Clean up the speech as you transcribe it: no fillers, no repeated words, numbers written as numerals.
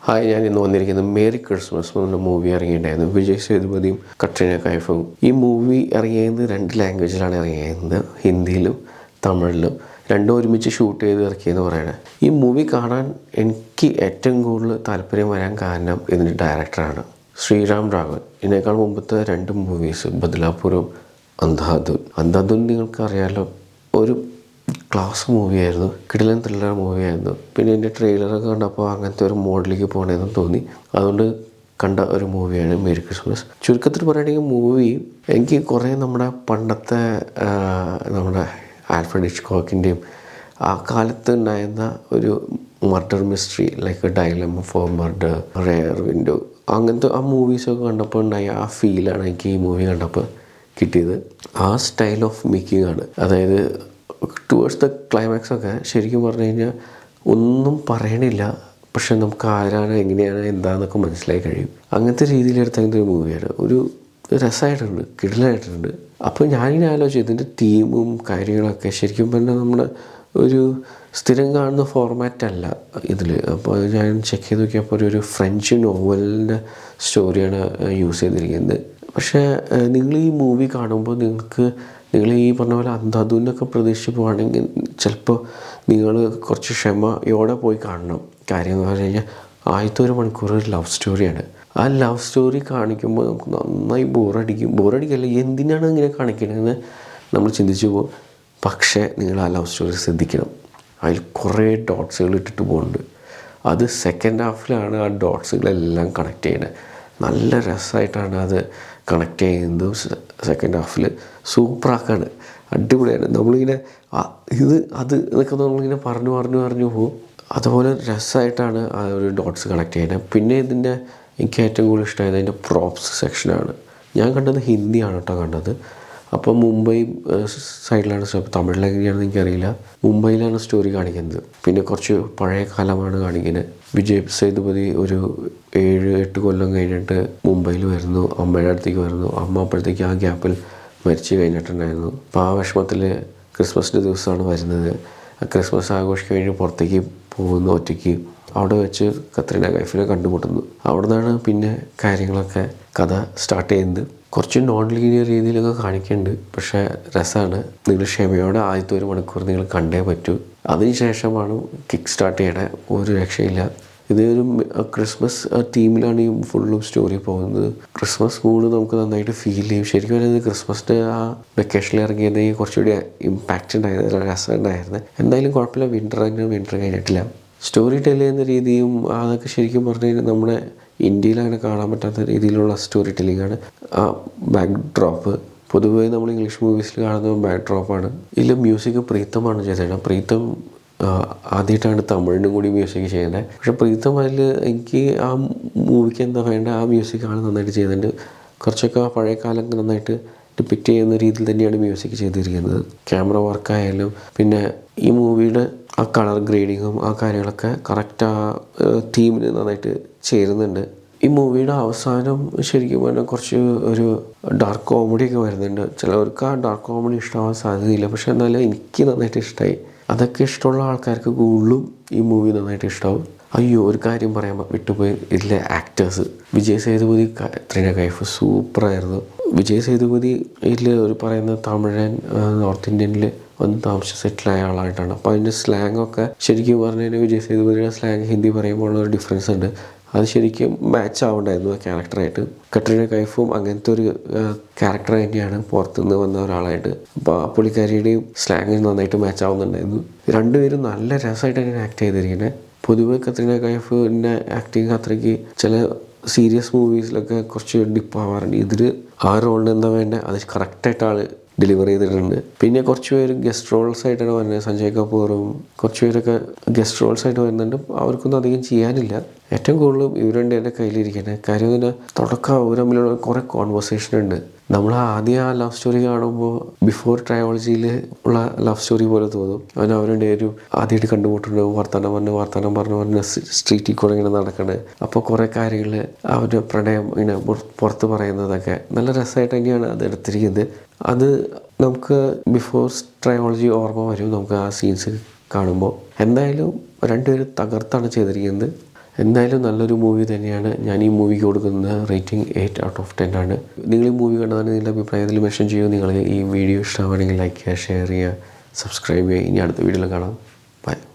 Hi, ഞാൻ ഇന്ന് വന്നിരിക്കുന്നത് മേരി ക്രിസ്മസ് എന്നുള്ള മൂവി ഇറങ്ങിയിട്ടുണ്ടായിരുന്നു. വിജയ് സേതുപതിയും കട്രീന കൈഫും. ഈ മൂവി ഇറങ്ങിയത് 2 ലാംഗ്വേജിലാണ് ഇറങ്ങിയത്, ഹിന്ദിയിലും തമിഴിലും. രണ്ടും ഒരുമിച്ച് ഷൂട്ട് ചെയ്ത് ഇറക്കിയെന്ന് പറയണേ. ഈ മൂവി കാണാൻ എനിക്ക് ഏറ്റവും കൂടുതൽ താല്പര്യം വരാൻ കാരണം ഇതിൻ്റെ ഡയറക്ടറാണ്, ശ്രീറാം രാഘവൻ. ഇതിനേക്കാൾ മുമ്പത്തെ 2 മൂവീസ് ബദ്ലാപൂരും അന്ധാധുൻ നിങ്ങൾക്കറിയാമല്ലോ, ഒരു ക്ലാസ് മൂവിയായിരുന്നു, കിടിലൻ ത്രില്ലർ മൂവിയായിരുന്നു. പിന്നെ എൻ്റെ ട്രെയിലറൊക്കെ കണ്ടപ്പോൾ അങ്ങനത്തെ ഒരു മോഡിലേക്ക് പോകണമെന്ന് തോന്നി. അതുകൊണ്ട് കണ്ട ഒരു മൂവിയാണ് മേരി ക്രിസ്മസ്. ചുരുക്കത്തിൽ പറയുകയാണെങ്കിൽ മൂവി എനിക്ക് കുറേ നമ്മുടെ പണ്ടത്തെ നമ്മുടെ ആൽഫ്രഡ് ഹിച്ച്കോക്കിൻ്റെയും ആ കാലത്ത് ഉണ്ടായിരുന്ന ഒരു murder mystery, like dial M for murder, rear window, അങ്ങനത്തെ ആ മൂവീസൊക്കെ കണ്ടപ്പോൾ ഉണ്ടായ ആ ഫീലാണ് എനിക്ക് ഈ മൂവി കണ്ടപ്പോൾ കിട്ടിയത്. ആ സ്റ്റൈൽ ഓഫ് മേക്കിംഗ് ആണ്. അതായത് ടുവേഴ്സ് ദ ക്ലൈമാക്സ് ഒക്കെ ശരിക്കും പറഞ്ഞു കഴിഞ്ഞാൽ ഒന്നും പറയണില്ല, പക്ഷെ നമുക്ക് ആരാണ്, എങ്ങനെയാണ്, എന്താണെന്നൊക്കെ മനസ്സിലായി കഴിയും. അങ്ങനത്തെ രീതിയിൽ എടുത്ത ഒരു മൂവിയാണ്. ഒരു രസമായിട്ടുണ്ട്, കിടിലായിട്ടുണ്ട്. അപ്പോൾ ഞാനിങ്ങനെ ആലോചിച്ചു, ഇതിൻ്റെ തീമും കാര്യങ്ങളൊക്കെ ശരിക്കും പറഞ്ഞാൽ നമ്മുടെ ഒരു സ്ഥിരം കാണുന്ന ഫോർമാറ്റ് അല്ല ഇതിൽ. അപ്പോൾ ഞാൻ ചെക്ക് ചെയ്ത് നോക്കിയപ്പോൾ ഒരു ഫ്രഞ്ച് നോവലിൻ്റെ സ്റ്റോറിയാണ് യൂസ് ചെയ്തിരിക്കുന്നത്. പക്ഷേ നിങ്ങൾ ഈ മൂവി കാണുമ്പോൾ നിങ്ങൾ ഈ പറഞ്ഞ പോലെ അന്ധാധുനൊക്കെ പ്രതീക്ഷിച്ച് പോവുകയാണെങ്കിൽ ചിലപ്പോൾ നിങ്ങൾ കുറച്ച് ക്ഷമയോടെ പോയി കാണണം. കാര്യം എന്ന് പറഞ്ഞു കഴിഞ്ഞാൽ ആദ്യത്തെ 1 മണിക്കൂർ ഒരു ലവ് സ്റ്റോറിയാണ്. ആ ലവ് സ്റ്റോറി കാണിക്കുമ്പോൾ നമുക്ക് നന്നായി ബോറടിക്കല്ല, എന്തിനാണ് ഇങ്ങനെ കാണിക്കണമെന്ന് നമ്മൾ ചിന്തിച്ചു പോകും. പക്ഷേ നിങ്ങൾ ആ ലവ് സ്റ്റോറി ശ്രദ്ധിക്കണം, അതിൽ കുറേ ഡോട്ട്സുകൾ ഇട്ടിട്ട് പോകുന്നുണ്ട്. അത് സെക്കൻഡ് ഹാഫിലാണ് ആ ഡോട്ട്സുകളെല്ലാം കണക്ട് ചെയ്യുന്നത്. നല്ല രസമായിട്ടാണ് അത് കണക്ട് ചെയ്യുന്നത്. സെക്കൻഡ് ഹാഫിൽ സൂപ്പറാക്കാണ്, അടിപൊളിയാണ്. നമ്മളിങ്ങനെ അത് എന്നൊക്കെ നമ്മളിങ്ങനെ പറഞ്ഞു പോകും. അതുപോലെ രസമായിട്ടാണ് ആ ഒരു ഡോട്ട്സ് കണക്ട് ചെയ്യുന്നത്. പിന്നെ ഇതിൻ്റെ എനിക്ക് ഏറ്റവും കൂടുതൽ ഇഷ്ടമായത് അതിൻ്റെ പ്രോപ്സ് സെക്ഷനാണ്. ഞാൻ കണ്ടത് ഹിന്ദിയാണ് കേട്ടോ കണ്ടത്. അപ്പോൾ മുംബൈ സൈഡിലാണ്, തമിഴിലെങ്ങനെയാണെന്ന് എനിക്കറിയില്ല. മുംബൈയിലാണ് സ്റ്റോറി കാണിക്കുന്നത്. പിന്നെ കുറച്ച് പഴയ കാലമാണ് കാണിക്കുന്നത്. വിജയ് സേതുപതി ഒരു 7-8 കൊല്ലം കഴിഞ്ഞിട്ട് മുംബൈയിൽ വരുന്നു, അമ്മയുടെ അടുത്തേക്ക് വരുന്നു. അമ്മ അപ്പോഴത്തേക്ക് ആ ഗ്യാപ്പിൽ മരിച്ചു കഴിഞ്ഞിട്ടുണ്ടായിരുന്നു. അപ്പോൾ ആ വിഷമത്തിൽ ക്രിസ്മസിൻ്റെ ദിവസമാണ് വരുന്നത്. ക്രിസ്മസ് ആഘോഷിക്കാൻ കഴിഞ്ഞ് പുറത്തേക്ക് പോകുന്നു ഒറ്റയ്ക്ക്. അവിടെ വെച്ച് കത്രീന കൈഫിനെ കണ്ടുമുട്ടുന്നു. അവിടെ നിന്നാണ് പിന്നെ കാര്യങ്ങളൊക്കെ കഥ സ്റ്റാർട്ട് ചെയ്യുന്നത്. കുറച്ച് നോൺ ലീനിയർ രീതിയിലൊക്കെ കാണിക്കുന്നുണ്ട്, പക്ഷേ രസമാണ്. നിങ്ങൾ ക്ഷമയോടെ ആദ്യത്തെ 1 മണിക്കൂർ നിങ്ങൾ കണ്ടേ പറ്റൂ. അതിനുശേഷമാണ് കിക്ക് സ്റ്റാർട്ട് ചെയ്യണേ, ഒരു രക്ഷയില്ല. ഇതൊരു ക്രിസ്മസ് തീമിലാണ് ഈ ഫുള്ളും സ്റ്റോറി പോകുന്നത്. ക്രിസ്മസ് മൂഡ് നമുക്ക് നന്നായിട്ട് ഫീൽ ചെയ്യും. ശരിക്കും പറയുന്നത് ക്രിസ്മസിൻ്റെ ആ വെക്കേഷനിൽ ഇറങ്ങിയത് കുറച്ചുകൂടി ഇമ്പാക്റ്റ് ഉണ്ടായിരുന്നു, രസം ഉണ്ടായിരുന്നു. എന്തായാലും കുഴപ്പമില്ല. വിൻ്റർ കഴിഞ്ഞിട്ടില്ല. സ്റ്റോറി ടെൽ ചെയ്യുന്ന രീതിയും അതൊക്കെ ശരിക്കും പറഞ്ഞു കഴിഞ്ഞാൽ നമ്മുടെ ഇന്ത്യയിൽ അങ്ങനെ കാണാൻ പറ്റാത്ത രീതിയിലുള്ള സ്റ്റോറി ടെല്ലിങ്ങാണ്. ആ ബാക്ക് ഡ്രോപ്പ് പൊതുവേ നമ്മൾ ഇംഗ്ലീഷ് മൂവീസിൽ കാണുന്ന ബാക്ക് ഡ്രോപ്പാണ്. ഇതിൽ മ്യൂസിക് പ്രീതമാണ് ചെയ്തത്. പ്രീതം ആദ്യമായിട്ടാണ് തമിഴിനും കൂടി മ്യൂസിക് ചെയ്യുന്നത്. പക്ഷേ പ്രീതം അതിൽ എനിക്ക് ആ മൂവിക്ക് എന്താ വേണ്ട ആ മ്യൂസിക്കാണ് നന്നായിട്ട് ചെയ്തിട്ടുണ്ട്. കുറച്ചൊക്കെ പഴയ കാലം നന്നായിട്ട് ഡിപ്പിക്റ്റ് ചെയ്യുന്ന രീതിയിൽ തന്നെയാണ് മ്യൂസിക് ചെയ്തിരിക്കുന്നത്. ക്യാമറ വർക്കായാലും പിന്നെ ഈ മൂവിയുടെ ആ കളർ ഗ്രേഡിങ്ങും ആ കാര്യങ്ങളൊക്കെ കറക്റ്റ് ആ തീമിന് നന്നായിട്ട് ചേരുന്നുണ്ട്. ഈ മൂവിയുടെ അവസാനം ശരിക്കും പറഞ്ഞാൽ കുറച്ച് ഒരു ഡാർക്ക് കോമഡിയൊക്കെ വരുന്നുണ്ട്. ചിലവർക്ക് ആ ഡാർക്ക് കോമഡി ഇഷ്ടമാവാൻ സാധ്യതയില്ല, പക്ഷെ എന്നാലും എനിക്ക് നന്നായിട്ട് ഇഷ്ടമായി. അതൊക്കെ ഇഷ്ടമുള്ള ആൾക്കാർക്ക് കൂടുതലും ഈ മൂവി നന്നായിട്ട് ഇഷ്ടമാവും. അയ്യോ, ഒരു കാര്യം പറയാൻ വിട്ടുപോയി. ഇതിലെ ആക്ടേഴ്സ് വിജയ് സേതുപതി, കത്രീന കൈഫ് സൂപ്പറായിരുന്നു. വിജയ് സേതുപതി ഇതിൽ ഒരു പറയുന്ന തമിഴൻ, നോർത്ത് ഇന്ത്യനിൽ വന്ന് താമസിച്ച് സെറ്റിലായ ആളായിട്ടാണ്. അപ്പോൾ അതിൻ്റെ സ്ലാങ്ങൊക്കെ ശരിക്കും പറഞ്ഞു കഴിഞ്ഞാൽ വിജയ് സേതുപതിയുടെ സ്ലാങ് ഹിന്ദി പറയുമ്പോൾ ഉള്ള ഒരു ഡിഫറൻസ് ഉണ്ട്. അത് ശരിക്കും മാച്ച് ആവണ്ടായിരുന്നു ആ ക്യാരക്ടറായിട്ട്. കട്രീന കൈഫും അങ്ങനത്തെ ഒരു ക്യാരക്ടർ തന്നെയാണ് പുറത്തുനിന്ന് വന്ന ഒരാളായിട്ട്. അപ്പോൾ ആ പുള്ളിക്കാരിയുടെയും സ്ലാങ് നന്നായിട്ട് മാച്ച് ആവുന്നുണ്ടായിരുന്നു. രണ്ടുപേരും നല്ല രസമായിട്ട് തന്നെ ആക്ട് ചെയ്തിരിക്കുന്നത്. പൊതുവെ കത്രീന കൈഫിൻ്റെ ആക്ടിങ് അത്രയ്ക്ക് ചില സീരിയസ് മൂവീസിലൊക്കെ കുറച്ച് ഡിപ്പാവാറുണ്ട്. ഇതിൽ ആ റോളിന് എന്താ വേണ്ടത് അത് കറക്റ്റായിട്ട് ആൾ ഡെലിവർ ചെയ്തിട്ടുണ്ട്. പിന്നെ കുറച്ച് പേര് ഗസ്റ്റ് റോൾസ് ആയിട്ടാണ് വരുന്നത്. സഞ്ജയ് കപൂറും കുറച്ച് പേരൊക്കെ ഗസ്റ്റ് റോൾസ് ആയിട്ട് വരുന്നുണ്ട്. അവർക്കൊന്നും അധികം ചെയ്യാനില്ല. ഏറ്റവും കൂടുതലും ഇവരുടെ എൻ്റെ കയ്യിലിരിക്കുന്നത്. കാര്യം തന്നെ തുടക്കം അവർ തമ്മിലുള്ള കുറേ കോൺവെർസേഷൻ ഉണ്ട്. നമ്മൾ ആദ്യം ആ ലവ് സ്റ്റോറി കാണുമ്പോൾ ബിഫോർ ട്രയോളജിയിൽ ഉള്ള ലവ് സ്റ്റോറി പോലെ തോന്നും. അവരുടെ ഒരു ആദ്യമായിട്ട് കണ്ടുമുട്ടുണ്ടാവും, വർത്തമാനം പറഞ്ഞ് സ്ട്രീറ്റിൽ കൂടെ ഇങ്ങനെ നടക്കണേ. അപ്പോൾ കുറേ കാര്യങ്ങൾ അവരുടെ പ്രണയം ഇങ്ങനെ പുറത്ത് പറയുന്നതൊക്കെ നല്ല രസമായിട്ട് തന്നെയാണ് അത് എടുത്തിരിക്കുന്നത്. അത് നമുക്ക് ബിഫോർ ട്രയോളജി ഓർമ്മ വരും നമുക്ക് ആ സീൻസ് കാണുമ്പോൾ. എന്തായാലും രണ്ടുപേരും തകർത്താണ് ചെയ്തിരിക്കുന്നത്. എന്തായാലും നല്ലൊരു മൂവി തന്നെയാണ്. ഞാൻ ഈ മൂവിക്ക് കൊടുക്കുന്ന റേറ്റിംഗ് 8/10 ആണ്. നിങ്ങൾ ഈ മൂവി കണ്ടതാണ് നിങ്ങളുടെ അഭിപ്രായത്തിൽ മെൻഷൻ ചെയ്യുക. നിങ്ങൾ ഈ വീഡിയോ ഇഷ്ടമാണെങ്കിൽ ലൈക്ക് ചെയ്യുക, ഷെയർ ചെയ്യുക, സബ്സ്ക്രൈബ് ചെയ്യുക. ഇനി അടുത്ത വീഡിയോയിൽ കാണാം. ബൈ.